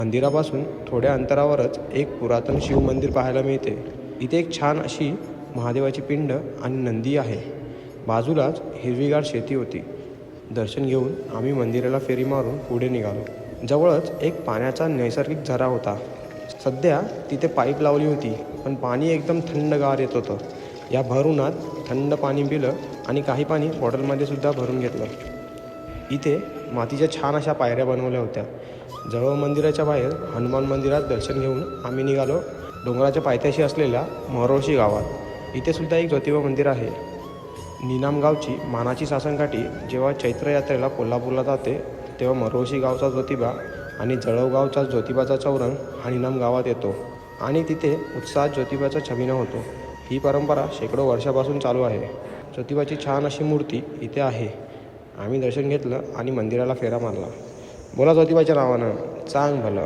मंदिरापासून थोड्या अंतरावरच एक पुरातन शिव मंदिर पाहायला मिळते. इथे एक छान अशी महादेवाची पिंड आणि नंदी आहे. बाजूलाच हिरवीगार शेती होती. दर्शन घेऊन आम्ही मंदिराला फेरी मारून पुढे निघालो. जवळच एक पाण्याचा नैसर्गिक झरा होता. सध्या तिथे पाईप लावली होती, पण पाणी एकदम थंडगार येत होतं. या भर उन्हात थंड पाणी पिलं आणि काही पाणी बॉटलमध्ये सुद्धा भरून घेतलं. इथे मातीच्या छान अशा पायऱ्या बनवल्या होत्या. जवळ मंदिराच्या बाहेर हनुमान मंदिरात दर्शन घेऊन आम्ही निघालो डोंगराच्या पायथ्याशी असलेल्या मोरोशी गावात. इथे सुद्धा एक ज्योतिबा मंदिर आहे. निनाम गावची मानाची सासनकाठी जेव्हा चैत्र यात्रेला कोल्हापूरला जाते, तेव्हा मोरोशी गावचा ज्योतिबा आणि जळगावचा ज्योतिबाचा चौरंग हा निनाम गावात येतो आणि तिथे उत्साहात ज्योतिबाचा छबिना होतो. ही परंपरा शेकडो वर्षापासून चालू आहे. ज्योतिबाची छान अशी मूर्ती इथे आहे. आम्ही दर्शन घेतलं आणि मंदिराला फेरा मारला. बोला ज्योतिबाच्या नावानं चांग भलं.